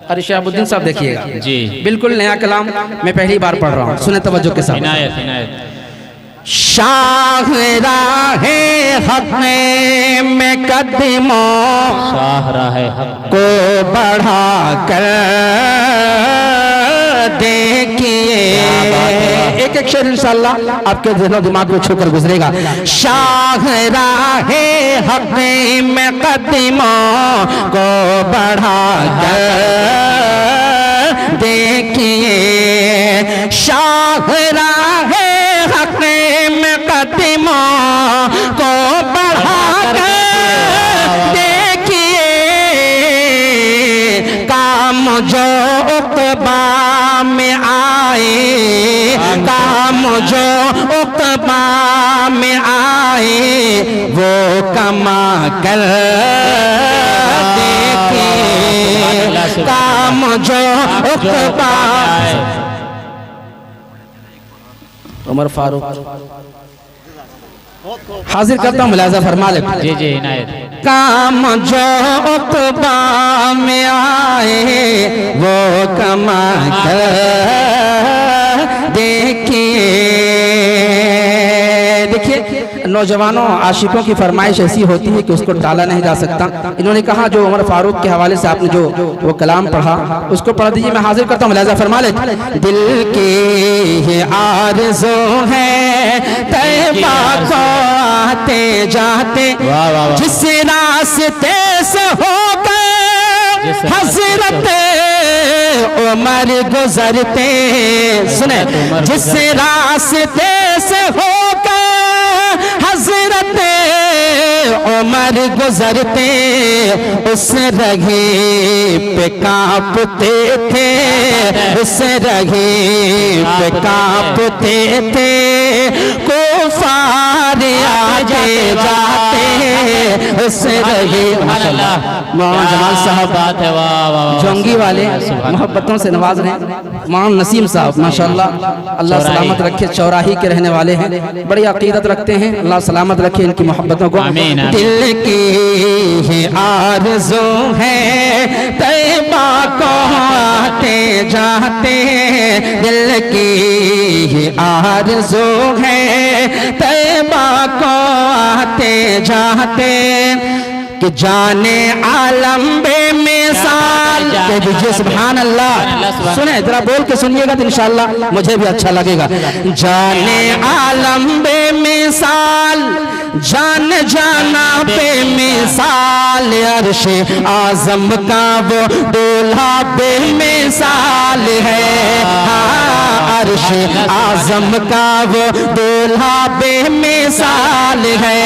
अरे शहाबुद्दीन साहब देखिएगा जी, बिल्कुल नया कलाम मैं पहली बार पढ़ रहा हूँ, सुने तवज्जो के साथ। इनायत इनायत। शाहराहे हक में कदमों शाहराहे हक को बढ़ा कर देखिए, एक एक शेर इंशाअल्लाह आपके दिलो दिमाग में छूकर गुजरेगा। शाहराहे हक में कदमों को बढ़ा कर देखिए, शाहराहे हक में कदमों को बढ़ा कर देखिए, काम जो उक़बा में आए, काम जो उक़बा में आए वो कमा कर देखिए, काम जो उक़बा। उमर फारूक हाजिर करता हूँ, मुलाज़ा फरमा ले। जी जी इनायत। काम जो उक़बा में आए वो कमा कर देखिए। देखिए नौजवानों, आशिकों की फरमाइश ऐसी होती है कि उसको टाला नहीं जा सकता। इन्होंने कहा जो उमर फारूक के हवाले से आपने जो वो कलाम पढ़ा उसको पढ़ दीजिए, मैं हाजिर करता हूँ, मुलाज़ा फरमा ले। दिल की ये आरज़ू है तैबा को आते जाते, जिस रास्ते से होकर हज़रत उमर गुजरते, सुने, जिस रास्ते से होकर हज़रत उमर गुजरते, उस रहे पे कांपते थे, उस रहे पे कांपते थे, कुफार आगे जाते, उस रहे। माशाअल्लाह मोहम्मद जमाल साहब बात है, वाह वाह। जोंगी वाले मोहब्बतों से नवाज रहे हैं। मोहम्मद नसीम साहब माशाअल्लाह, अल्लाह सलामत रखे, चौराही के रहने वाले हैं, बड़ी अकीदत रखते हैं, अल्लाह सलामत रखे इनकी मोहब्बतों को। दिल की आरज़ू है तैबा को आते जाते, दिल की आरज़ू है तैबा को आते जाते, कि जाने आलम बेमिसाल। कह दीजिए सुभान अल्लाह। सुने जरा बोल के सुनिएगा तो इंशाअल्लाह मुझे भी अच्छा लगेगा। जाने आलम बेमिसाल, जान जाना बेमिसाल, अर्श आज़म का वो दूल्हा बेमिसाल है, हाँ अर्श आज़म का वो दूल्हा बेमिसाल है,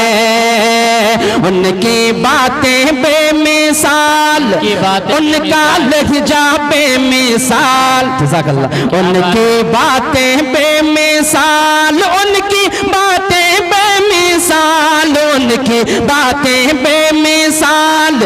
उनकी बातें बेमिसाल, उनका लहजा बेमिसाल, जज़ाकल्लाह, उनकी बातें बेमिसाल, उनकी बातें बेमिसाल, उनकी बातें बेमिसाल,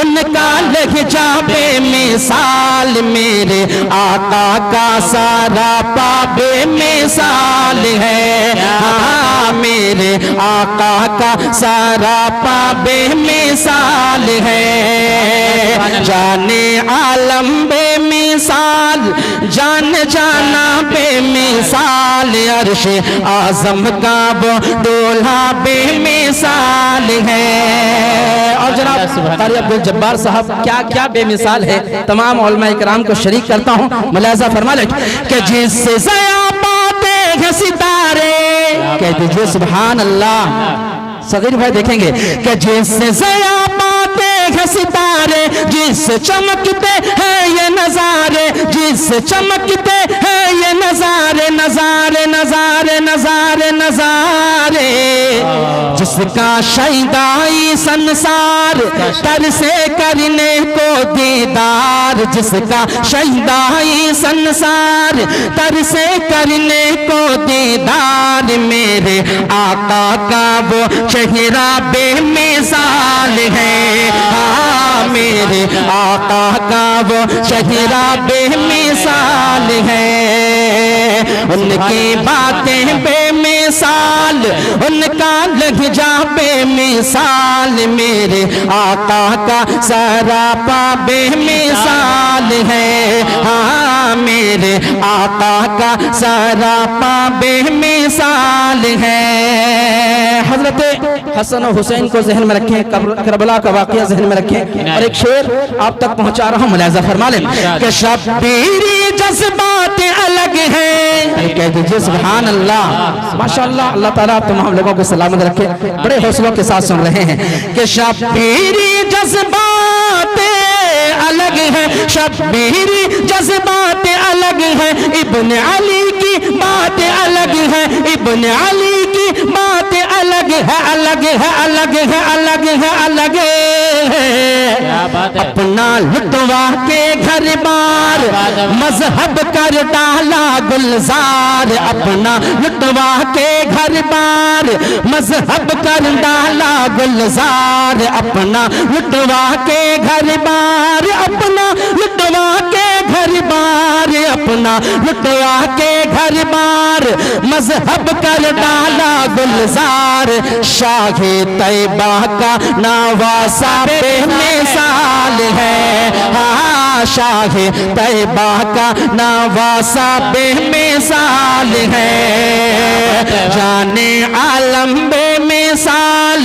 उनका लहजा बेमिसाल, मेरे आका का सारा पा बेमिसाल है, हाँ मेरे आका का सारा पा बेमिसाल है, जाने आलम बेमिसाल, जान जाना बेमिसाल, अर्श आज़म का वो दूल्हा बेमिसाल है। और जनाब क़ारी अब्दुल जब्बार साहब क्या क्या बेमिसाल है, तमाम उलमा इकराम को शरीक करता हूँ, मुलाज़ा फरमा ले कि जिससे ज़या पाते हैं सितारे, कह दीजिए सुभान अल्लाह। सगीर भाई देखेंगे कि जिससे ज़या पाते हैं सितारे, जिससे चमकते हैं ये नज़ारे, जिससे चमकते हैं ये नज़ारे, नज़ारे नज़ारे नज़ारे नज़ारे, जिसका शहीदाई संसार तरसे करने को दीदार, जिसका शहीदाई संसार तरसे करने को दीदार, मेरे आका का वो चेहरा बेमिसाल है, हाँ मेरे आका का वो चेहरा बेमिसाल है, उनकी बातें बेमिसाल बेमिसाल, उनका लहजा बेमिसाल, मेरे आका का सरापा बेमिसाल है। हाँ मेरे आका का सरापा बेमिसाल है। हजरत हसन और हुसैन को जहन में रखें, करबला का वाकया जहन में रखें, और एक शेर आप तक पहुंचा रहा हूं, मुलाजा फरमा लें कि शब्बीरी जज्बात अलग है। कह दीजिए सुभान अल्लाह, माशाअल्लाह। अल्लाह ताला तमाम लोगों को सलामत रखे, बड़े हौसलों के साथ सुन रहे हैं कि शब्बीरी जज्बात अलग है, शब्बीरी जज्बात अलग है, इब्न अली की बात अलग है, इब्न अली की बात अलग है, अलग है, अलग है, अलग है, अलग है। अपना लुटवा के घर बार मजहब कर डाला गुलजार, अपना लुटवा के घर बार मजहब कर डाला गुलजार, अपना लुटवा के घर बार, अपना लुटवा के घर बार, अपना लुटवा के घर बार मजहब कर डाला गुलजार। शाहे तैबा का नवासा बेमिसाल है। हाँ शाहे तैबा का नवासा बेमिसाल है। जाने आलम बेमिसाल,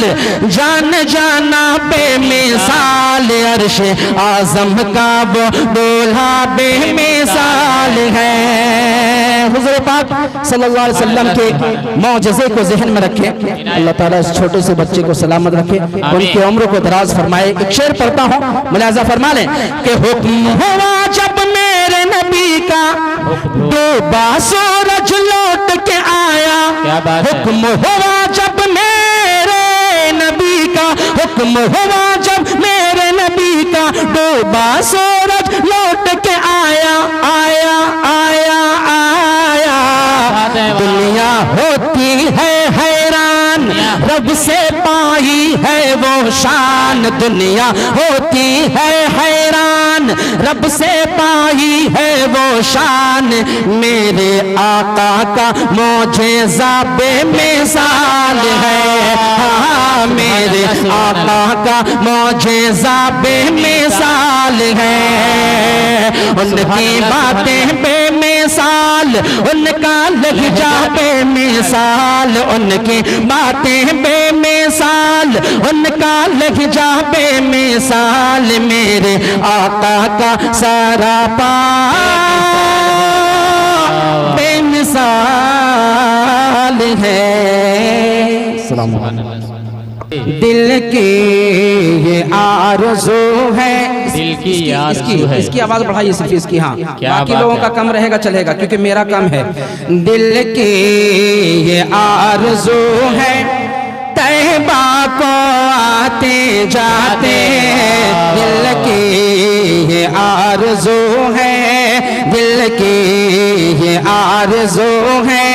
जान जाना बेमिसाल, अर्श आजम का वो दूल्हा बेमिसाल है। हुज़ूर पाक सल्लल्लाहु अलैहि वसल्लम के मौजज़े को ज़हन में रखें, अल्लाह ताला इस छोटे से बच्चे को सलामत रखे, उनकी उम्र को दराज फरमाए। एक शेर पढ़ता हूँ, मुलाज़ा फरमा लें कि हुक्म हुआ जब मेरे नबी का, डूबा सूरज लौट के आया। हुक्म हुआ जब मेरे नबी का, हुक्म हुआ जब मेरे नबी का, डूबा सूरज लौट के आया, आया आया आया। दुनिया होती है हैरान, रब से पाई है वो शान, दुनिया होती है हैरान, रब से पाई है वो शान, मेरे आका का मौजज़ा बेमिसाल है। हाँ मेरे आका का मौजज़ा बेमिसाल है। उनकी बातें बेमिसाल, उनका लहजा बेमिसाल, उनकी बातें बेमिसाल, उनका लहजा बेमिसाल, मेरे आका का सरापा बेमिसाल है। दिल की ये आरज़ू है, दिल की आरज़ू है। इसकी आवाज बढ़ाइए सिर्फ इसकी। हाँ बाकी लोगों का कम रहेगा चलेगा, क्योंकि मेरा कम है। दिल की ये आरज़ू है, तैबा को आते जाते, दिल की ये आरज़ू है, दिल की ये आरज़ू है,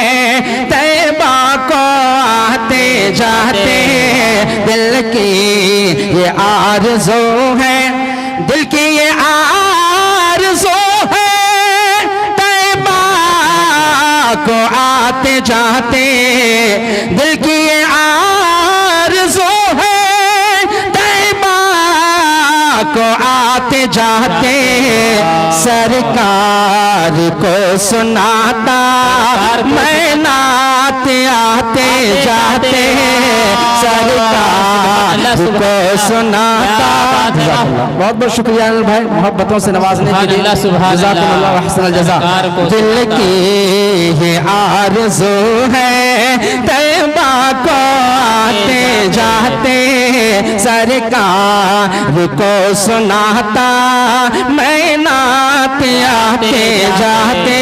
तैबा को आते जाते, दिल की ये आरज़ू है, दिल की ये आरज़ू है, तैबा को आते जाते, दिल की ये आरज़ू है, तैबा को आते जाते, सरकार को सुनाता मैं नात आते जाते, सरकार को सुनाता। बहुत बहुत शुक्रिया भाई, मोहब्बतों से नवाजने के लिए, जज़ाकुमुल्लाह अहसनल जज़ा। दिल की ये आरज़ू है, तैबा को आते जाते, सरकार को सुनाता मैं नात आते जाते।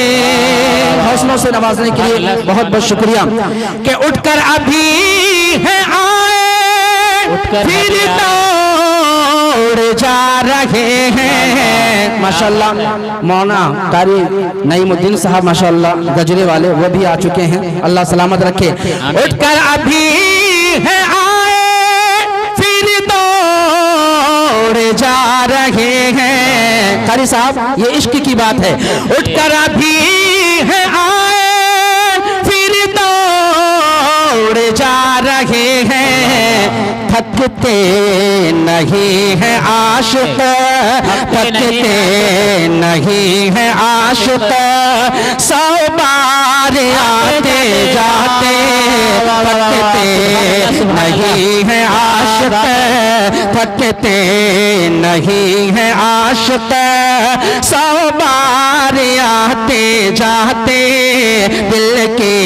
हौसलों से नवाजने के लिए बहुत बहुत शुक्रिया। कि उठकर अभी है आए, फिर दौड़ जा रहे हैं। माशाल्लाह मौना कारी नईमुद्दीन साहब माशाल्लाह गजरे वाले, वो भी आ चुके हैं, अल्लाह सलामत रखे। उठकर अभी है आए, फिर दौड़ जा रहे हैं। कारी साहब ये इश्क की बात है। उठकर अभी है आए, फिर दौड़ छोड़ जा रहे हैं, थकते नहीं हैं आशिक, थकते नहीं हैं आशिक, 100 बार आते जाते, थकते नहीं हैं आशिक, थकते नहीं हैं आशिक, 100 बार आते जाते, दिल की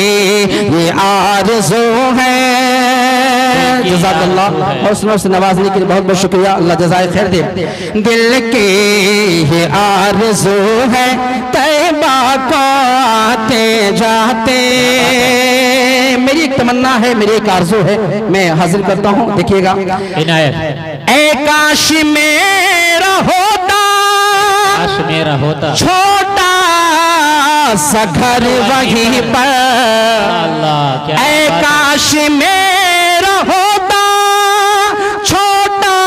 ये आरज़ू है। जज़ाकल्लाह, हौसलों से नवाजने के लिए बहुत बहुत शुक्रिया, अल्लाह जज़ाए खैर दे। दिल की ये आरज़ू है, तैबा को आते जाते। मेरी एक तमन्ना है, मेरी एक आरज़ू है, मैं हाजिर करता हूँ, देखिएगा। ऐ काश मेरा होता, काश मेरा होता छोटा सा घर वहीं पर, अल्लाह क्या ऐ काश मेरा होता, छोटा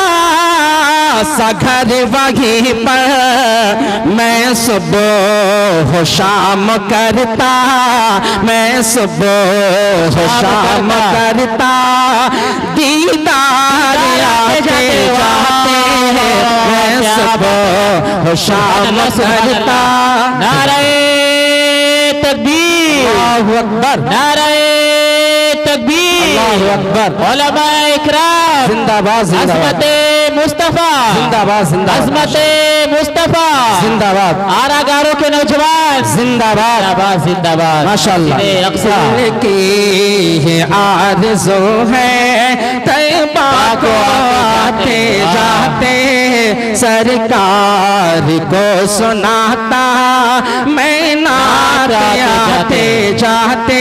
सा घर वहीं पर, मैं सुबह शाम करता, मैं सुबह शाम करता, दीदार आते जाते, मैं सुबह शाम करता। नारे तकबीर, अल्लाहु अकबर, नारे तकबीर, अल्लाहु अकबर, उलमाए इकराम जिंदाबाद जिंदाबाद, अज़मत मुस्तफा, जिंदाबाद जिंदाबाद, अज़मत मुस्तफा, जिंदाबाद, आरागारों के नौजवान जिंदाबाद, जिंदाबाद जिंदाबाद, माशाअल्लाह। दिल की ये आरज़ू है, तैबा को आते जाते, सरकार को सुनाता, मैं नारा आते जाते।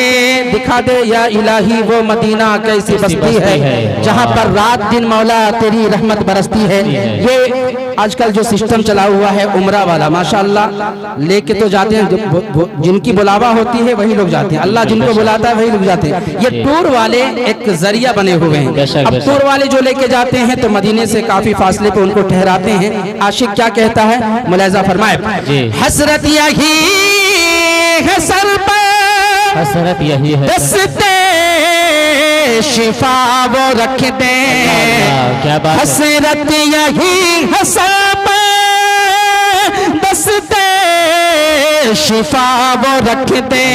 दिखा दे या इलाही वो मदीना कैसी बस्ती है, जहाँ पर रात दिन मौला तेरी रहमत बरसती है। ये आजकल जो सिस्टम चला हुआ है उम्रा वाला, माशाअल्लाह, लेके तो जाते हैं, जिनकी बुलावा होती है वही लोग जाते हैं, अल्लाह जिनको बुलाता है वही लोग जाते हैं। ये टूर वाले एक जरिया बने हुए हैं। अब टूर वाले जो लेके जाते हैं तो मदीने से काफी फासले पे उनको ठहराते हैं। आशिक क्या कहता है, मुलाहिजा फरमाए, हसरत यही है सर पर, हसरत यही है, दस्ते शिफा वो रख दे, क्या बात है। हसरत यही है सर पर, दस्ते शिफा वो रख दे,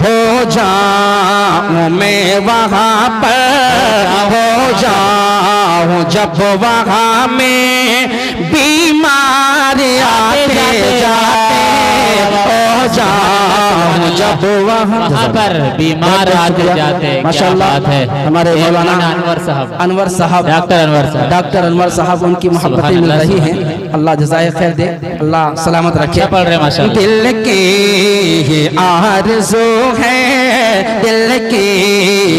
हो जाऊं मैं वहाँ पर, हो जाऊं जब वहाँ में बीमार आते जाते, हो जाऊं जब वहाँ पर बीमार आते जाते। माशाअल्लाह है हमारे मौलाना अनवर साहब, अनवर साहब, डॉक्टर अनवर साहब, डॉक्टर अनवर साहब, उनकी मोहब्बतें मिल रही हैं, अल्लाह जज़ाए खैर दे, अल्लाह सलामत रखे। पढ़ रहे माशाअल्लाह। दिल की ये आरज़ू है, दिल की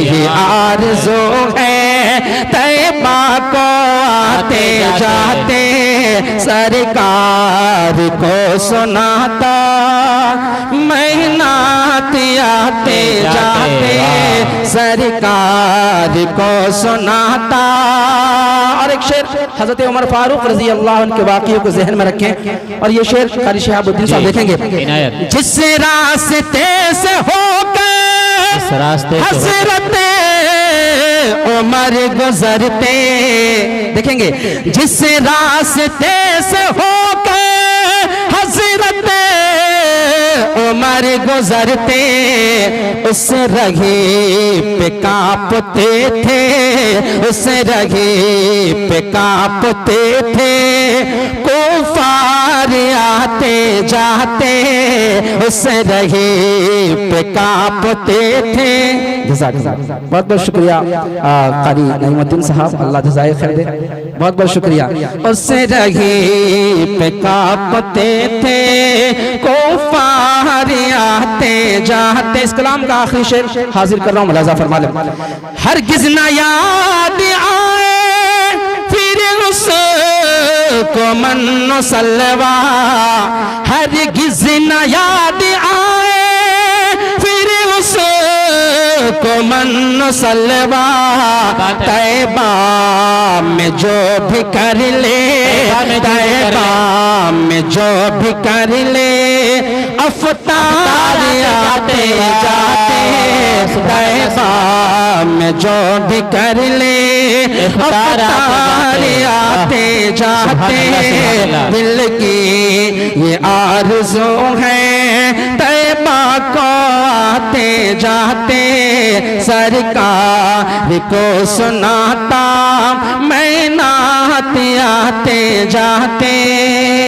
ये आरज़ू है, तैबा को आते जाते, सरकार को सुनाता, मेहनत आते जाते, सरकार को सुनाता। और एक शेर हजरत उमर फारूक रजी अल्लाह उनके वाक़ियों को जहन में रखें, और ये शेर कारी शहाबुद्दीन साहब देखेंगे। जिस रास्ते से होकर इस रास्ते से हजरत उमर गुजरते, देखेंगे, जिस रास्ते से होकर हजरत उमर गुजरते, उस रगे पे कांपते थे, उस रगे पे कांपते थे, कुफार आते जाते, उस रगे पे कांपते थे। बहुत बहुत शुक्रिया कारी नईमुद्दीन साहब, अल्लाह जज़ाए खैर दे, बहुत बहुत शुक्रिया। उस रगे पे कांपते थे, कुफार आते जाते। इस कलाम का आखिरी शेर हाजिर कर रहा हूँ, मुलाजा फरमा ले। हरगिज़ ना याद आए फिर उसको मन्नो सलवा, हरगिज़ ना याद आए फिर उसको मन्नो सलवा, तैबा में जो भी कर ले, तैबा में जो भी कर ले, अफ्तार आते जाते तैबा में जो भी कर ले अफ्तार आते जाते दिल की ये आरज़ू है तैबा को आते जाते सरकार को सुनाता मैं नात आते जाते।